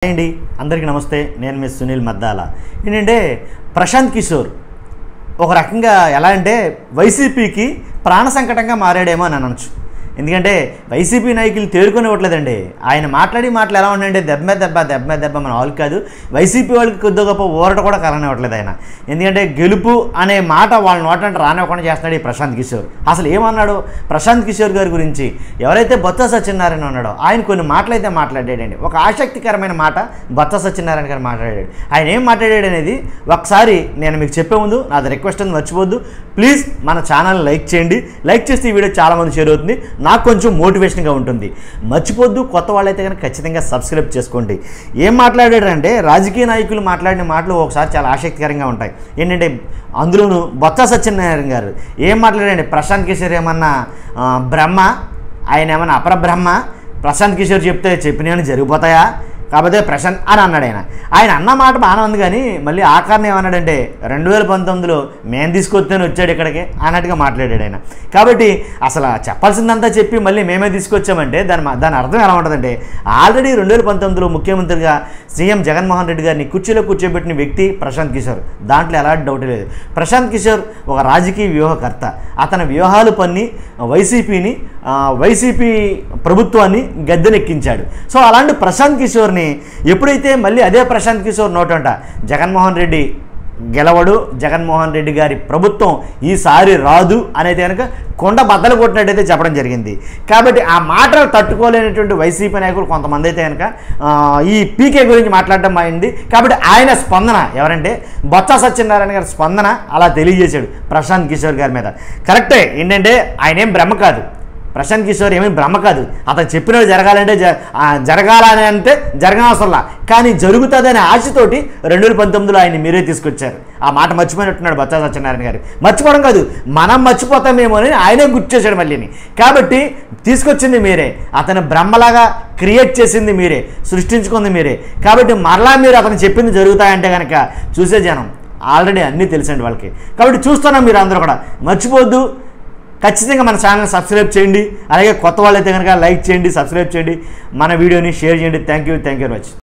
అండి అందరికీ నమస్తే. నేను మిస్ సునీల్ మద్దాల. ఏంటంటే ప్రశాంత్ కిషోర్ ఒక రకంగా ఎలా అంటే వైసీపీకి ప్రాణ సంకటంగా మారాడేమో అని అనొచ్చు. ఎందుకంటే వైసీపీ నాయకులు తేరుకొనివ్వట్లేదండి. ఆయన మాటలు ఎలా ఉన్నాయంటే దెబ్బ మన వాళ్ళు కాదు, వైసీపీ వాళ్ళకి కొద్దిగా గొప్ప ఊరట కూడా కలనివ్వట్లేదు ఆయన. ఎందుకంటే గెలుపు అనే మాట వాళ్ళ నోటంటే రానివ్వకుండా చేస్తున్నాడు ఈ ప్రశాంత్ కిషోర్. అసలు ఏమన్నాడు ప్రశాంత్ కిషోర్ గారి గురించి? ఎవరైతే బొత్స సత్యనారాయణ ఉన్నాడో ఆయన కొన్ని మాటలు అయితే మాట్లాడాడండి. ఒక ఆసక్తికరమైన మాట బొత్స సత్యనారాయణ గారు మాట్లాడాడు. ఆయన ఏం మాట్లాడాడు అనేది ఒకసారి నేను మీకు చెప్పే ముందు నాది రిక్వెస్ట్ అని మర్చిపోద్దు. ప్లీజ్ మన ఛానల్ లైక్ చేయండి. లైక్ చేస్తే ఈ వీడియో చాలామంది షేర్ అవుతుంది, నాకు కొంచెం మోటివేషన్గా ఉంటుంది. మర్చిపోద్దు, కొత్త వాళ్ళైతే కనుక ఖచ్చితంగా సబ్స్క్రైబ్ చేసుకోండి. ఏం మాట్లాడాడంటే రాజకీయ నాయకులు మాట్లాడిన మాటలు ఒకసారి చాలా ఆసక్తికరంగా ఉంటాయి. ఏంటంటే అందులోనూ బొత్స సత్యనారాయణ గారు ఏం మాట్లాడారంటే ప్రశాంత్ కిషోర్ ఏమన్నా బ్రహ్మ, ఆయన ఏమన్నా అపరబ్రహ్మ, ప్రశాంత్ కిషోర్ చెప్తే చెప్పినవన్నీ జరిగిపోతాయా కాకపోతే ప్రశాంత్ అని అన్నాడు. ఆయన అన్న మాట బాగానే ఉంది, కానీ మళ్ళీ ఆఖరణ ఏమన్నాడంటే 2019లో మేము తీసుకొస్తేనే వచ్చాడు ఇక్కడికి అన్నట్టుగా మాట్లాడాడు ఆయన. కాబట్టి అసలు చెప్పాల్సిందంతా చెప్పి మళ్ళీ మేమే తీసుకొచ్చామంటే దాని అర్థం ఎలా ఉంటుందంటే ఆల్రెడీ 2019లో ముఖ్యమంత్రిగా సీఎం జగన్మోహన్ రెడ్డి గారిని కుర్చీలో కూర్చోబెట్టిన వ్యక్తి ప్రశాంత్ కిషోర్. దాంట్లో ఎలాంటి డౌట్ లేదు. ప్రశాంత్ కిషోర్ ఒక రాజకీయ వ్యూహకర్త. అతని వ్యూహాలు పన్ని వైసీపీ ప్రభుత్వాన్ని గద్దెనెక్కించాడు. సో అలాంటి ప్రశాంత్ కిషోర్ని ఎప్పుడైతే మళ్ళీ అదే ప్రశాంత్ కిషోర్ నోటంట జగన్మోహన్ రెడ్డి గెలవడు, జగన్మోహన్ రెడ్డి గారి ప్రభుత్వం ఈసారి రాదు అనేది కనుక కొండ బద్దలు కొట్టినట్టయితే చెప్పడం జరిగింది. కాబట్టి ఆ మాటలు తట్టుకోలేనటువంటి వైసీపీ నాయకులు కొంతమంది అయితే కనుక ఈ పీకే గురించి మాట్లాడటం అయింది. కాబట్టి ఆయన స్పందన ఎవరంటే బొత్స సత్యనారాయణ గారి స్పందన అలా తెలియజేశాడు ప్రశాంత్ కిషోర్ గారి మీద. కరెక్టే, ఏంటంటే ఆయన ఏం బ్రహ్మ కాదు, ప్రశాంత్ కిషోర్ ఏమీ బ్రహ్మ కాదు. అతను చెప్పినవి జరగాలంటే జరగాలని అంటే జరగనవసరంలా, కానీ జరుగుతుందనే ఆశతోటి 2019లో ఆయన మీరే తీసుకొచ్చారు. ఆ మాట మర్చిపోయినట్టున్నాడు బొత్స సత్యనారాయణ గారు. మర్చిపోవడం కాదు, మనం మర్చిపోతామేమో అని ఆయనే గుర్తు చేశాడు మళ్ళీని. కాబట్టి తీసుకొచ్చింది మీరే, అతను బ్రహ్మలాగా క్రియేట్ చేసింది మీరే, సృష్టించుకుంది మీరే. కాబట్టి మరలా మీరు అతను చెప్పింది జరుగుతాయంటే కనుక చూసే జనం ఆల్రెడీ అన్నీ తెలుసండి వాళ్ళకి. కాబట్టి చూస్తున్నాం, మీరు అందరూ కూడా మర్చిపోద్దు. ఖచ్చితంగా మన ఛానల్ సబ్స్క్రైబ్ చేయండి. అలాగే కొత్త వాళ్ళైతే కనుక లైక్ చేయండి, సబ్స్క్రైబ్ చేయండి, మన వీడియోని షేర్ చేయండి. Thank you very much.